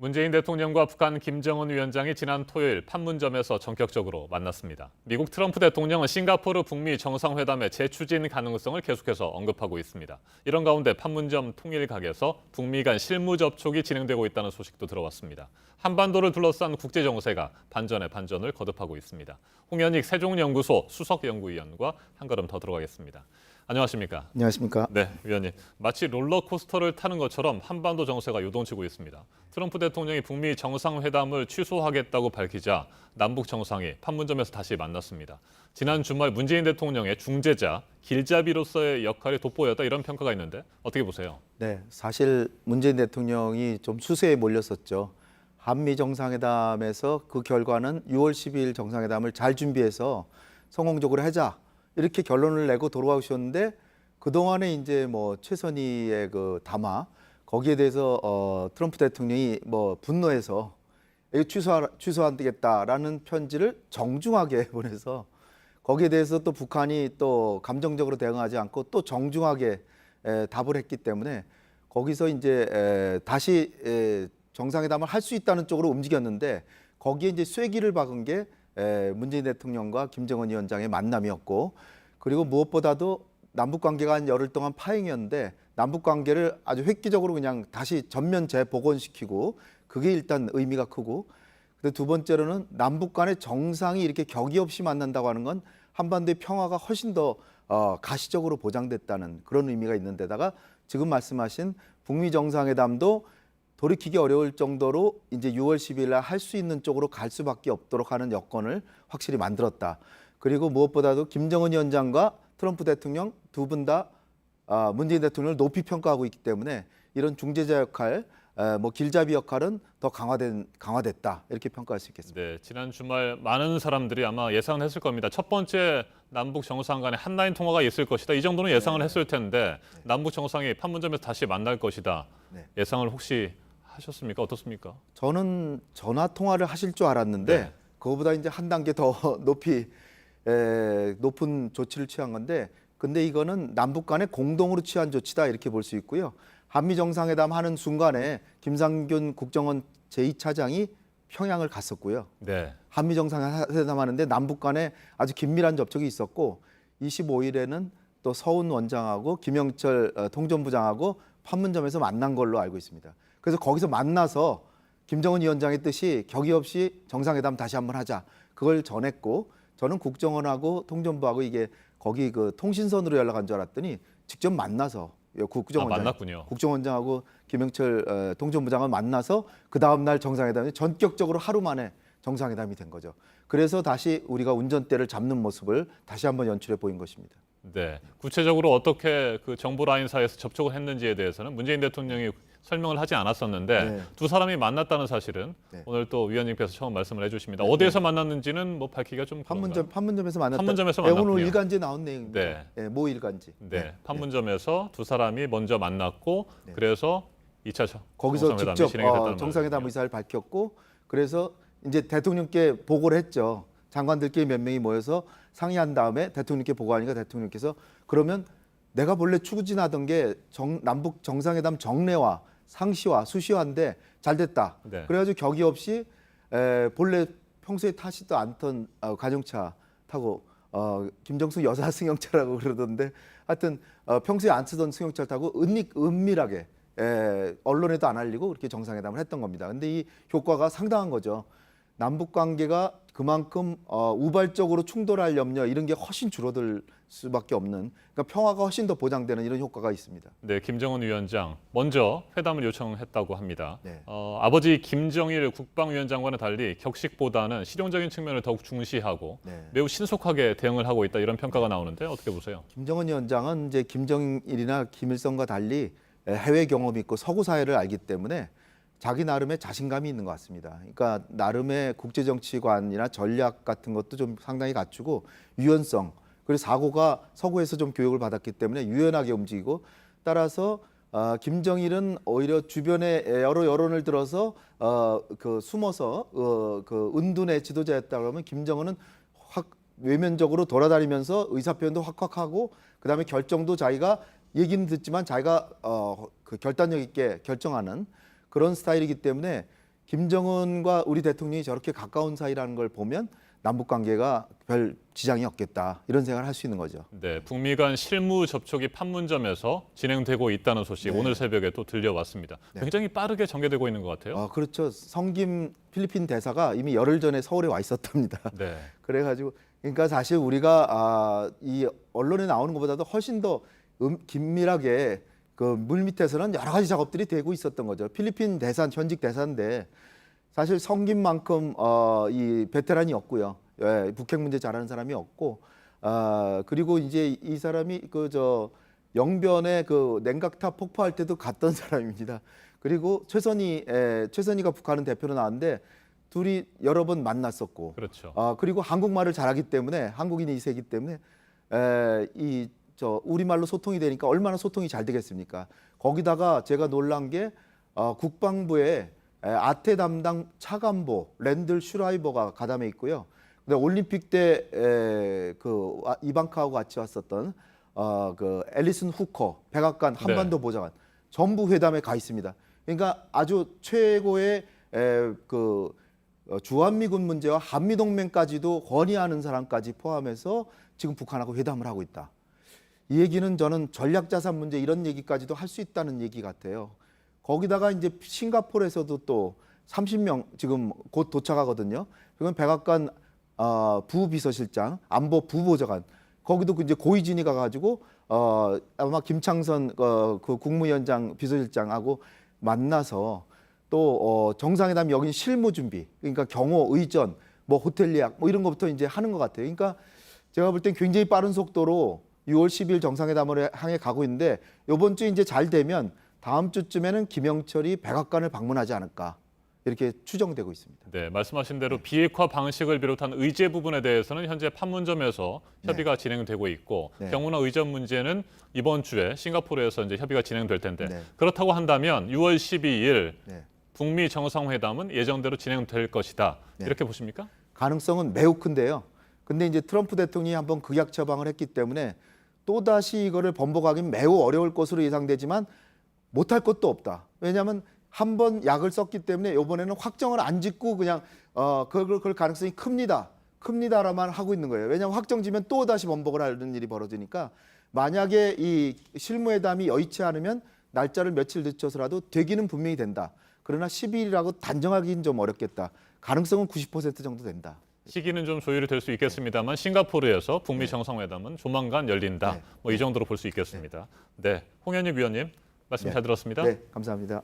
문재인 대통령과 북한 김정은 위원장이 지난 토요일 판문점에서 전격적으로 만났습니다. 미국 트럼프 대통령은 싱가포르 북미 정상회담의 재추진 가능성을 계속해서 언급하고 있습니다. 이런 가운데 판문점 통일각에서 북미 간 실무 접촉이 진행되고 있다는 소식도 들어왔습니다. 한반도를 둘러싼 국제 정세가 반전에 반전을 거듭하고 있습니다. 홍현익 세종연구소 수석연구위원과 한 걸음 더 들어가겠습니다. 안녕하십니까? 안녕하십니까? 네, 위원님. 마치 롤러코스터를 타는 것처럼 한반도 정세가 요동치고 있습니다. 트럼프 대통령이 북미 정상회담을 취소하겠다고 밝히자 남북 정상이 판문점에서 다시 만났습니다. 지난 주말 문재인 대통령의 중재자, 길잡이로서의 역할이 돋보였다 이런 평가가 있는데 어떻게 보세요? 네, 사실 문재인 대통령이 좀 수세에 몰렸었죠. 한미 정상회담에서 그 결과는 6월 12일 정상회담을 잘 준비해서 성공적으로 하자. 이렇게 결론을 내고 돌아오셨는데 그동안에 이제 뭐 최선희의 그 담화 거기에 대해서 트럼프 대통령이 뭐 분노해서 이거 취소 안 되겠다라는 편지를 정중하게 보내서 거기에 대해서 또 북한이 또 감정적으로 대응하지 않고 또 정중하게 답을 했기 때문에 거기서 이제 다시 정상회담을 할 수 있다는 쪽으로 움직였는데 거기에 이제 쐐기를 박은 게 문재인 대통령과 김정은 위원장의 만남이었고 그리고 무엇보다도 남북 관계가 한 열흘 동안 파행이었는데 남북 관계를 아주 획기적으로 그냥 다시 전면 재복원시키고 그게 일단 의미가 크고 근데 두 번째로는 남북 간의 정상이 이렇게 격의 없이 만난다고 하는 건 한반도의 평화가 훨씬 더 가시적으로 보장됐다는 그런 의미가 있는 데다가 지금 말씀하신 북미 정상회담도 돌이키기 어려울 정도로 이제 6월 10일 날 할 수 있는 쪽으로 갈 수밖에 없도록 하는 여건을 확실히 만들었다. 그리고 무엇보다도 김정은 위원장과 트럼프 대통령 두 분 다 문재인 대통령을 높이 평가하고 있기 때문에 이런 중재자 역할, 뭐 길잡이 역할은 더 강화됐다 이렇게 평가할 수 있겠습니다. 네, 지난 주말 많은 사람들이 아마 예상을 했을 겁니다. 첫 번째 남북 정상 간의 한라인 통화가 있을 것이다. 이 정도는 예상을 했을 텐데 남북 정상이 판문점에서 다시 만날 것이다. 예상을 혹시 하셨습니까? 어떻습니까? 저는 전화 통화를 하실 줄 알았는데 그거보다 이제 한 단계 더 높은 조치를 취한 건데 근데 이거는 남북 간에 공동으로 취한 조치다 이렇게 볼 수 있고요. 한미 정상회담 하는 순간에 김상균 국정원 제2차장이 평양을 갔었고요. 네. 한미 정상회담 하는데 남북 간에 아주 긴밀한 접촉이 있었고 25일에는 또 서훈 원장하고 김영철 통전부장하고 판문점에서 만난 걸로 알고 있습니다. 그래서 거기서 만나서 김정은 위원장의 뜻이 격의 없이 정상회담 다시 한번 하자. 그걸 전했고 저는 국정원하고 통전부하고 이게 거기 그 통신선으로 연락한 줄 알았더니 직접 만나서 만났군요. 국정원장하고 김영철 통전부장을 만나서 그 다음 날 정상회담이 전격적으로 하루 만에 정상회담이 된 거죠. 그래서 다시 우리가 운전대를 잡는 모습을 다시 한번 연출해 보인 것입니다. 네, 구체적으로 어떻게 그 정보 라인사에서 접촉을 했는지에 대해서는 문재인 대통령이 설명을 하지 않았었는데 두 사람이 만났다는 사실은 오늘 또 위원님께서 처음 말씀을 해주십니다. 어디에서 만났는지는 뭐 밝히기가 좀 판문점에서 만났다. 판문점에서 만났군요. 오늘 일간지에 나온 내용입니다. 모 일간지. 판문점에서 두 사람이 먼저 만났고 그래서 2차 거기서 직접 진행됐다는 정상회담 의사를 밝혔고 그래서 이제 대통령께 보고를 했죠. 장관들끼리 몇 명이 모여서 상의한 다음에 대통령께 보고하니까 대통령께서 그러면 내가 본래 추진하던 게 남북 정상회담 정례화, 상시화, 수시화인데 잘 됐다. 그래가지고 격의 없이 본래 평소에 타시도 않던 가정차 타고 김정숙 여사 승용차라고 그러던데 하여튼 평소에 안 쓰던 승용차를 타고 은밀하게 언론에도 안 알리고 그렇게 정상회담을 했던 겁니다. 근데 이 효과가 상당한 거죠. 남북 관계가 그만큼 우발적으로 충돌할 염려 이런 게 훨씬 줄어들 수밖에 없는 그러니까 평화가 훨씬 더 보장되는 이런 효과가 있습니다. 네, 김정은 위원장 먼저 회담을 요청했다고 합니다. 아버지 김정일 국방위원장과는 달리 격식보다는 실용적인 측면을 더욱 중시하고 매우 신속하게 대응을 하고 있다 이런 평가가 나오는데 어떻게 보세요? 김정은 위원장은 이제 김정일이나 김일성과 달리 해외 경험이 있고 서구 사회를 알기 때문에 자기 나름의 자신감이 있는 것 같습니다. 그러니까 나름의 국제정치관이나 전략 같은 것도 좀 상당히 갖추고 유연성 그리고 사고가 서구에서 좀 교육을 받았기 때문에 유연하게 움직이고 따라서 김정일은 오히려 주변에 여러 여론을 들어서 그 숨어서 그 은둔의 지도자였다 그러면 김정은은 확 외면적으로 돌아다니면서 의사표현도 확확하고 그다음에 결정도 자기가 얘기는 듣지만 자기가 그 결단력 있게 결정하는 그런 스타일이기 때문에 김정은과 우리 대통령이 저렇게 가까운 사이라는 걸 보면 남북 관계가 별 지장이 없겠다 이런 생각을 할 수 있는 거죠. 네, 북미 간 실무 접촉이 판문점에서 진행되고 있다는 소식 네. 오늘 새벽에 또 들려왔습니다. 네. 굉장히 빠르게 전개되고 있는 것 같아요. 그렇죠. 성김 필리핀 대사가 이미 열흘 전에 서울에 와 있었답니다. 네, 그래가지고 그러니까 사실 우리가 이 언론에 나오는 것보다도 훨씬 더 긴밀하게 그 물밑에서는 여러 가지 작업들이 되고 있었던 거죠. 필리핀 대사 현직 대사인데 사실 성김만큼 이 베테랑이 없고요. 예, 북핵 문제 잘하는 사람이 없고 그리고 이제 이 사람이 영변에 그 냉각탑 폭파할 때도 갔던 사람입니다. 그리고 최선희가 북한은 대표로 나왔는데 둘이 여러 번 만났었고 그렇죠. 그리고 한국말을 잘하기 때문에 한국인이 이세기 때문에 우리말로 소통이 되니까 얼마나 소통이 잘 되겠습니까? 거기다가 제가 놀란 게 국방부에 아태 담당 차관보 랜들 슈라이버가 가담해 있고요. 근데 올림픽 때 이방카하고 같이 왔었던 그 앨리슨 후커 백악관 한반도 네. 보좌관 전부 회담에 가 있습니다. 그러니까 아주 최고의 주한미군 문제와 한미동맹까지도 건의하는 사람까지 포함해서 지금 북한하고 회담을 하고 있다. 이 얘기는 저는 전략자산 문제 이런 얘기까지도 할 수 있다는 얘기 같아요. 거기다가 이제 싱가포르에서도 또 30명 지금 곧 도착하거든요. 그건 백악관 부비서실장, 안보 부보좌관 거기도 이제 고위진이 가가지고 아마 김창선 그 국무위원장 비서실장하고 만나서 또 정상회담 여긴 실무 준비, 그러니까 경호, 의전, 뭐 호텔 예약 뭐 이런 것부터 이제 하는 것 같아요. 그러니까 제가 볼 땐 굉장히 빠른 속도로 6월 10일 정상회담을 향해 가고 있는데 이번 주 이제 잘 되면 다음 주쯤에는 김영철이 백악관을 방문하지 않을까 이렇게 추정되고 있습니다. 네, 말씀하신 대로 비핵화 방식을 비롯한 의제 부분에 대해서는 현재 판문점에서 협의가 진행되고 있고 네. 경호나 의전 문제는 이번 주에 싱가포르에서 이제 협의가 진행될 텐데 네. 그렇다고 한다면 6월 12일 네. 북미 정상회담은 예정대로 진행될 것이다. 네. 이렇게 보십니까? 가능성은 매우 큰데요. 근데 이제 트럼프 대통령이 한번 극약 처방을 했기 때문에 또다시 이거를 번복하기 매우 어려울 것으로 예상되지만 못할 것도 없다. 왜냐하면 한 번 약을 썼기 때문에 이번에는 확정을 안 짓고 그냥 그럴 가능성이 큽니다라만 하고 있는 거예요. 왜냐하면 확정지면 또 다시 번복을 하는 일이 벌어지니까 만약에 이 실무회담이 여의치 않으면 날짜를 며칠 늦춰서라도 되기는 분명히 된다. 그러나 10일이라고 단정하기는 좀 어렵겠다. 가능성은 90% 정도 된다. 시기는 좀 조율이 될 수 있겠습니다만 싱가포르에서 북미 정상회담은 조만간 열린다. 네. 뭐 이 정도로 볼 수 있겠습니다. 네, 홍현익 위원님 말씀 잘 들었습니다. 네, 감사합니다.